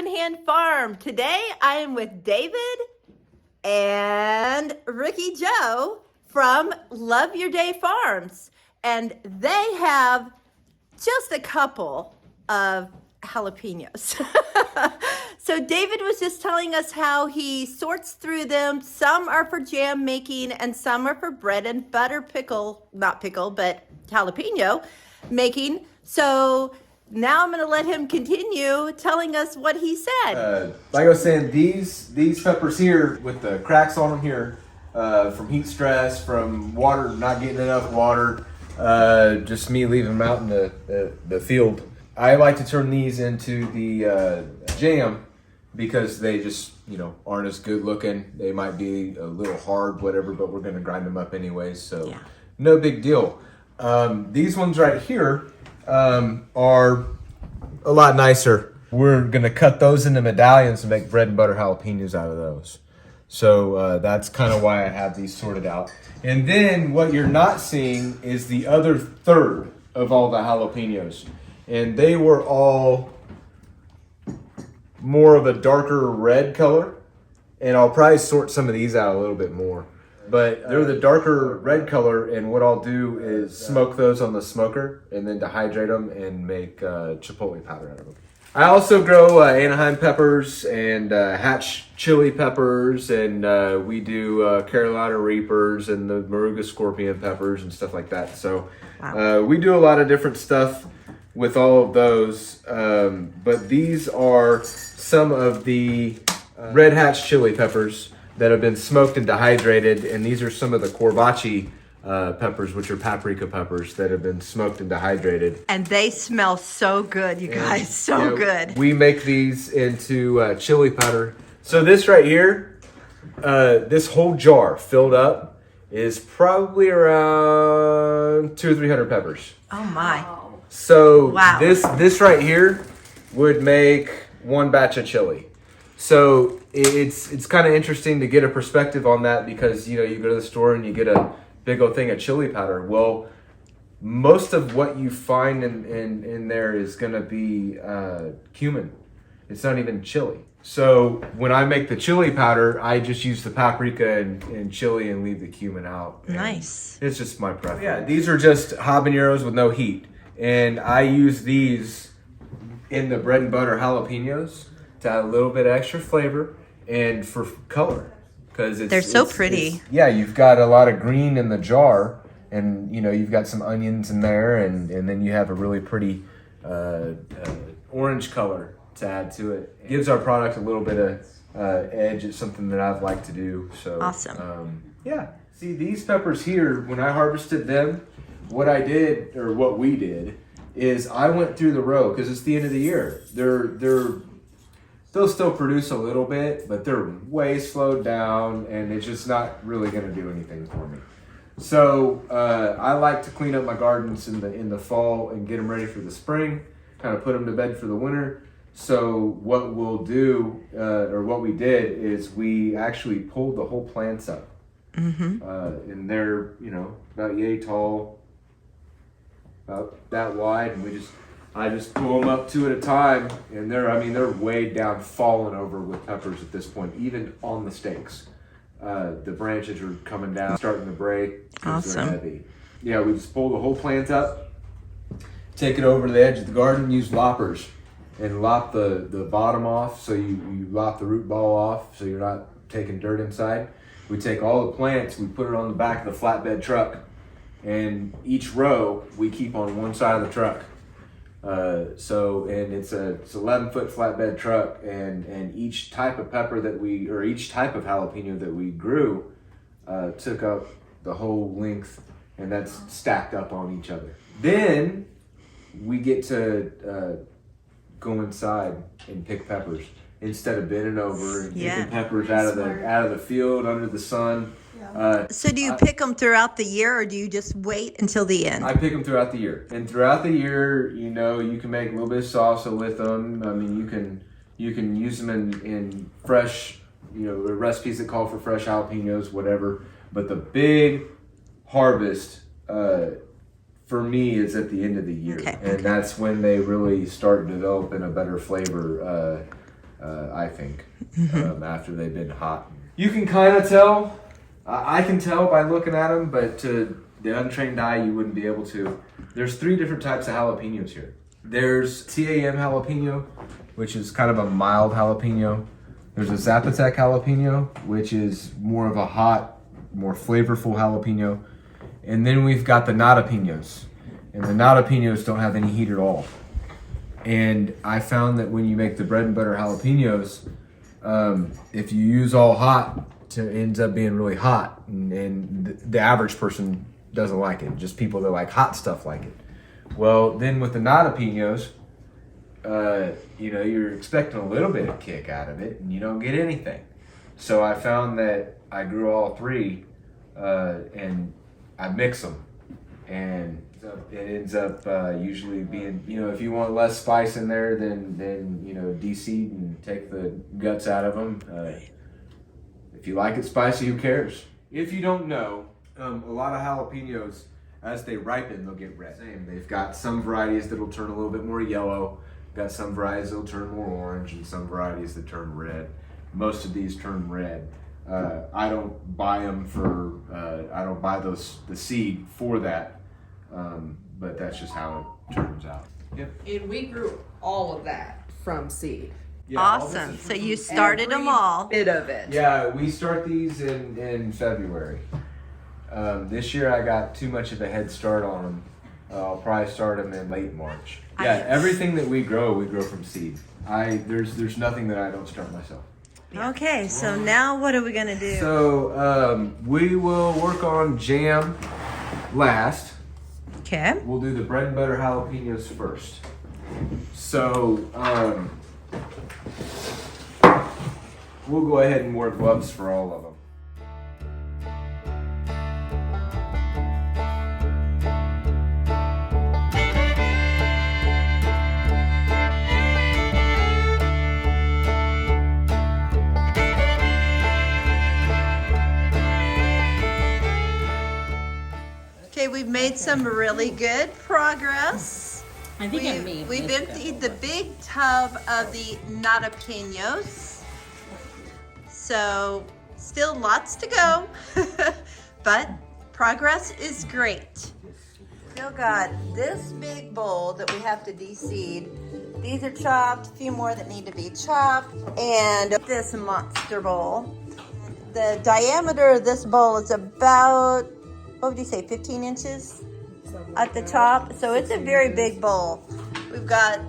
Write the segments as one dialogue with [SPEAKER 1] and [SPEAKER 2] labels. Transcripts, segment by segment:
[SPEAKER 1] in Hand Farm. Today I am with David and Rikki Jo from Love Your Day Farms. And they have just a couple of jalapenos. So David was just telling us how he sorts through them. Some are for jam making and some are for bread and butter pickle, not pickle, but jalapeno making. So now I'm going to let him continue telling us what he said.
[SPEAKER 2] Like I was saying, these peppers here with the cracks on them here, from heat stress, from water, not getting enough water, just me leaving them out in the field. I like to turn these into the jam because they just, aren't as good looking. They might be a little hard, whatever, but we're going to grind them up anyways, so yeah. No big deal. These ones right here are a lot nicer. We're going to cut those into medallions and make bread and butter jalapenos out of those. So that's kind of why I have these sorted out. And then what you're not seeing is the other third of all the jalapenos. And they were all more of a darker red color. And I'll probably sort some of these out a little bit more. But they're the darker red color, and what I'll do is smoke those on the smoker and then dehydrate them and make chipotle powder out of them. I also grow Anaheim peppers and hatch chili peppers, and we do Carolina Reapers and the Moruga scorpion peppers and stuff like that. So we do a lot of different stuff with all of those, but these are some of the red hatch chili peppers that have been smoked and dehydrated, and these are some of the corvaci peppers, which are paprika peppers that have been smoked and dehydrated.
[SPEAKER 1] And they smell so good, you guys, so good.
[SPEAKER 2] We make these into chili powder. So this right here, this whole jar filled up is probably around 200 or 300 peppers.
[SPEAKER 1] Oh my.
[SPEAKER 2] So
[SPEAKER 1] wow.
[SPEAKER 2] This right here would make one batch of chili. So it's kind of interesting to get a perspective on that because, you go to the store and you get a big old thing of chili powder. Well, most of what you find in there is going to be cumin. It's not even chili. So when I make the chili powder, I just use the paprika and chili and leave the cumin out.
[SPEAKER 1] Nice.
[SPEAKER 2] It's just my preference. Yeah, these are just habaneros with no heat. And I use these in the bread and butter jalapenos to add a little bit of extra flavor and for color, because
[SPEAKER 1] they're so pretty.
[SPEAKER 2] Yeah, you've got a lot of green in the jar, and you've got some onions in there, and then you have a really pretty orange color to add to it. It gives our product a little bit of edge. It's something that I've liked to do. So
[SPEAKER 1] awesome.
[SPEAKER 2] Yeah. See, these peppers here, when I harvested them, what I did, or what we did, is I went through the row because it's the end of the year. They'll still produce a little bit, but they're way slowed down, and it's just not really going to do anything for me. So I like to clean up my gardens in the fall and get them ready for the spring, kind of put them to bed for the winter. So what we'll do, or what we did, is we actually pulled the whole plants up. Mm-hmm. And they're, about yay tall, about that wide, and I just pull them up two at a time, and they're way down, falling over with peppers at this point, even on the stakes. The branches are coming down, starting to break because they're heavy. Yeah, we just pull the whole plant up, take it over to the edge of the garden, use loppers, and lop the bottom off, so you lop the root ball off, so you're not taking dirt inside. We take all the plants, we put it on the back of the flatbed truck, and each row we keep on one side of the truck. And it's 11-foot flatbed truck, and each type of each type of jalapeno that we grew took up the whole length, and that's stacked up on each other. Then we get to go inside and pick peppers instead of bending over and picking peppers out of the field under the sun.
[SPEAKER 1] So do you pick them throughout the year, or do you just wait until the end?
[SPEAKER 2] I pick them throughout the year. And throughout the year, you can make a little bit of salsa with them. I mean, you can use them in fresh, recipes that call for fresh jalapenos, whatever. But the big harvest for me is at the end of the year. And that's when they really start developing a better flavor. I think, after they've been hot. You can kind of tell. I can tell by looking at them, but to the untrained eye, you wouldn't be able to. There's 3 different types of jalapenos here. There's TAM jalapeno, which is kind of a mild jalapeno. There's a Zapotec jalapeno, which is more of a hot, more flavorful jalapeno. And then we've got the nadapenos. And the nadapenos don't have any heat at all. And I found that when you make the bread and butter jalapenos, if you use all hot, it ends up being really hot. And the average person doesn't like it. Just people that like hot stuff like it. Well, then with the nadapenos, you're expecting a little bit of kick out of it, and you don't get anything. So I found that I grew all 3, and I mix them, and it ends up usually being, if you want less spice in there, then de-seed and take the guts out of them. If you like it spicy, who cares? If you don't know, a lot of jalapenos, as they ripen, they'll get red. They've got some varieties that'll turn a little bit more yellow. Got some varieties that'll turn more orange, and some varieties that turn red. Most of these turn red. I don't buy them for. I don't buy the seed for that. But that's just how it turns out. Yep.
[SPEAKER 3] And we grew all of that from seed.
[SPEAKER 2] Yeah,
[SPEAKER 1] Awesome. So you started them all.
[SPEAKER 3] Bit of it.
[SPEAKER 2] Yeah, we start these in February. This year I got too much of a head start on them. I'll probably start them in late March. Yeah, everything that we grow from seed. There's nothing that I don't start myself.
[SPEAKER 1] Okay, so now what are we gonna do?
[SPEAKER 2] So we will work on jam last.
[SPEAKER 1] Okay.
[SPEAKER 2] We'll do the bread and butter jalapenos first. So we'll go ahead and wear gloves for all of them.
[SPEAKER 1] Okay, we've made some really good progress.
[SPEAKER 3] I think
[SPEAKER 1] We've emptied the big tub of the jalapenos. So still lots to go, but progress is great. Still got this big bowl that we have to de-seed. These are chopped, a few more that need to be chopped, and this monster bowl. The diameter of this bowl is about, what would you say, 15 inches at the top? So it's a very big bowl. We've got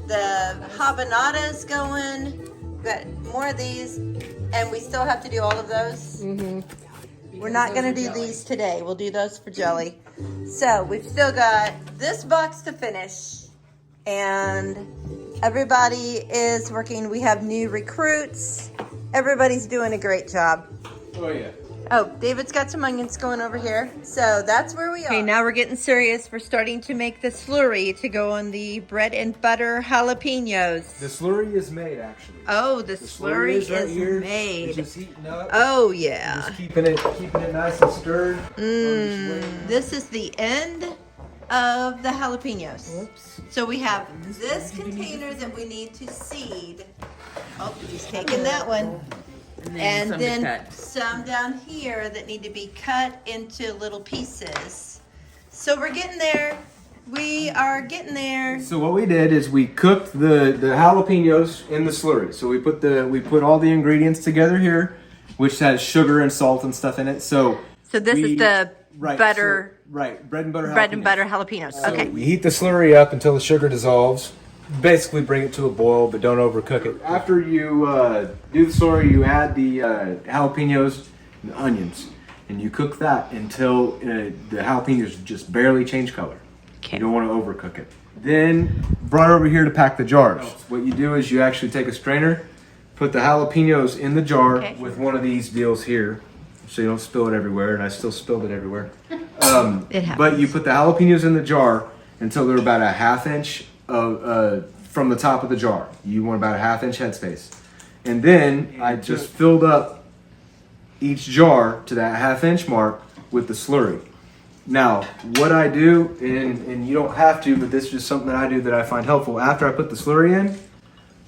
[SPEAKER 1] the habanadas going, we've got more of these, and we still have to do all of those. We're not gonna do these today. We'll do those for jelly. So we've still got this box to finish, and everybody is working. We have new recruits. Everybody's doing a great job.
[SPEAKER 2] Oh yeah.
[SPEAKER 1] Oh, David's got some onions going over here. So that's where we are. Okay, now we're getting serious. We're starting to make the slurry to go on the bread and butter jalapenos.
[SPEAKER 2] The slurry is made, actually.
[SPEAKER 1] Oh, the slurry is
[SPEAKER 2] right here.
[SPEAKER 1] made.
[SPEAKER 2] It's just heating up.
[SPEAKER 1] Oh, yeah.
[SPEAKER 2] Just keeping it nice and stirred.
[SPEAKER 1] This is the end of the jalapenos.
[SPEAKER 3] Oops.
[SPEAKER 1] So we have this container that we need to seed. Oh, he's taking that one. And
[SPEAKER 3] some to
[SPEAKER 1] then
[SPEAKER 3] cut.
[SPEAKER 1] some down here that need to be cut into little pieces. So we're getting there. We are getting there.
[SPEAKER 2] So what we did is we cooked the jalapenos in the slurry. So we put all the ingredients together here, which has sugar and salt and stuff in it. So
[SPEAKER 1] this is the butter.
[SPEAKER 2] Bread and butter jalapenos.
[SPEAKER 1] Bread and butter jalapenos.
[SPEAKER 2] So
[SPEAKER 1] Okay.
[SPEAKER 2] we heat the slurry up until the sugar dissolves. Basically bring it to a boil, but don't overcook it. After you do the slurry, you add the jalapenos and the onions. And you cook that until the jalapenos just barely change color.
[SPEAKER 1] Okay.
[SPEAKER 2] You don't want to overcook it. Then brought over here to pack the jars. What you do is you actually take a strainer, put the jalapenos in the jar with one of these deals here, so you don't spill it everywhere. And I still spilled it everywhere.
[SPEAKER 1] It happens.
[SPEAKER 2] But you put the jalapenos in the jar until they're about a ½ inch from the top of the jar. You want about a ½ inch headspace. And then I just filled up each jar to that ½ inch mark with the slurry. Now, what I do, and you don't have to, but this is just something that I do that I find helpful. After I put the slurry in,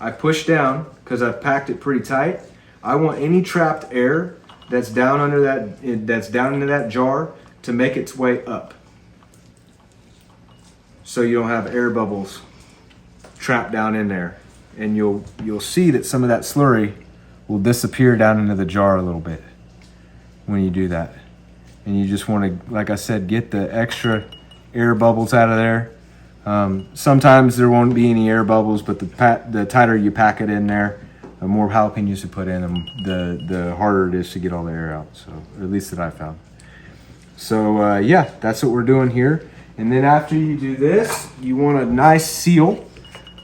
[SPEAKER 2] I push down because I've packed it pretty tight. I want any trapped air that's down under that's down into that jar to make its way up. So you don't have air bubbles trapped down in there. And you'll see that some of that slurry will disappear down into the jar a little bit when you do that. And you just want to, like I said, get the extra air bubbles out of there. Sometimes there won't be any air bubbles, but the tighter you pack it in there, the more jalapenos you put in them, the harder it is to get all the air out. So, or at least that I found. So yeah, that's what we're doing here. And then after you do this, you want a nice seal.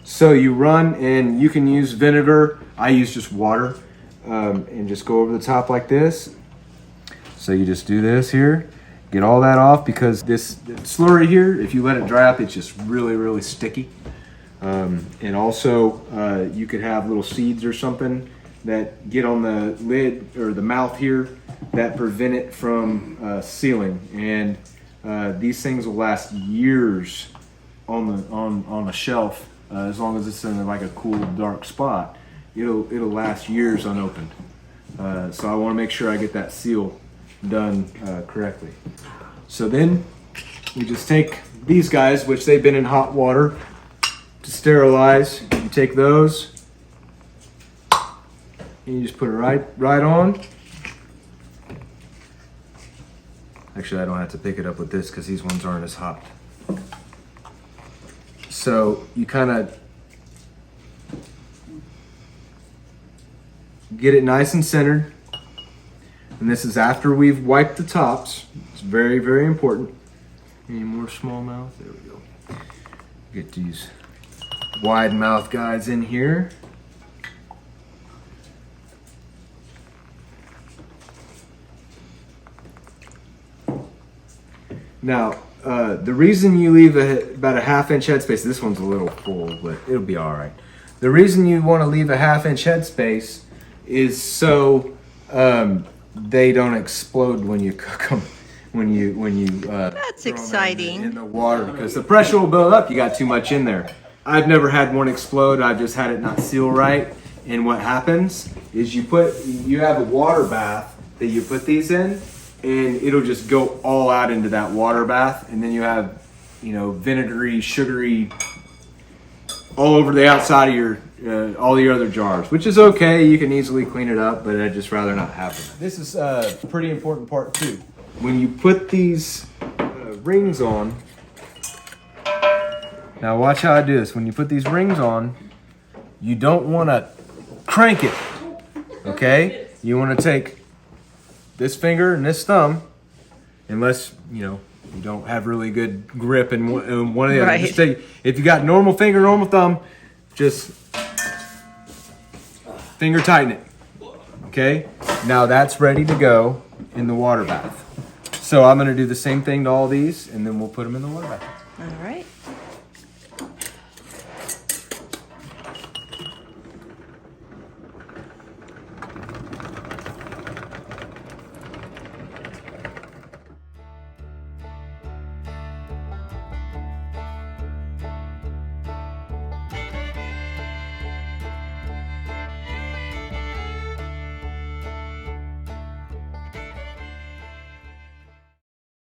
[SPEAKER 2] So you run, and you can use vinegar. I use just water, and just go over the top like this. So you just do this here, get all that off, because this slurry here, if you let it dry up, it's just really, really sticky. And also you could have little seeds or something that get on the lid or the mouth here that prevent it from sealing. And these things will last years on a shelf. As long as it's in like a cool, dark spot, it'll last years unopened. So I want to make sure I get that seal done correctly. So then you just take these guys, which they've been in hot water to sterilize. You take those and you just put it right on. Actually, I don't have to pick it up with this because these ones aren't as hot. So you kind of get it nice and centered. And this is after we've wiped the tops. It's very, very important. Any more smallmouth? There we go. Get these wide mouth guys in here. Now, the reason you leave about a 1/2 inch headspace, this one's a little full, but it'll be all right. The reason you want to leave a 1/2 inch headspace is so they don't explode when you cook them. When you
[SPEAKER 1] That's
[SPEAKER 2] throw 'em
[SPEAKER 1] exciting.
[SPEAKER 2] in the water, because the pressure will build up. You got too much in there. I've never had one explode. I've just had it not seal right. And what happens is you have a water bath that you put these in, and it'll just go all out into that water bath, and then you have, vinegary, sugary, all over the outside of your all your other jars, which is okay. You can easily clean it up, but I'd just rather not have them. This is a pretty important part too. When you put these rings on, now watch how I do this. When you put these rings on, you don't want to crank it, okay? You want to take this finger and this thumb, unless you don't have really good grip in one of the other. Just take, if you got normal finger, normal thumb, just finger tighten it. Okay, now that's ready to go in the water bath. So I'm going to do the same thing to all these, and then we'll put them in the water bath.
[SPEAKER 1] All right.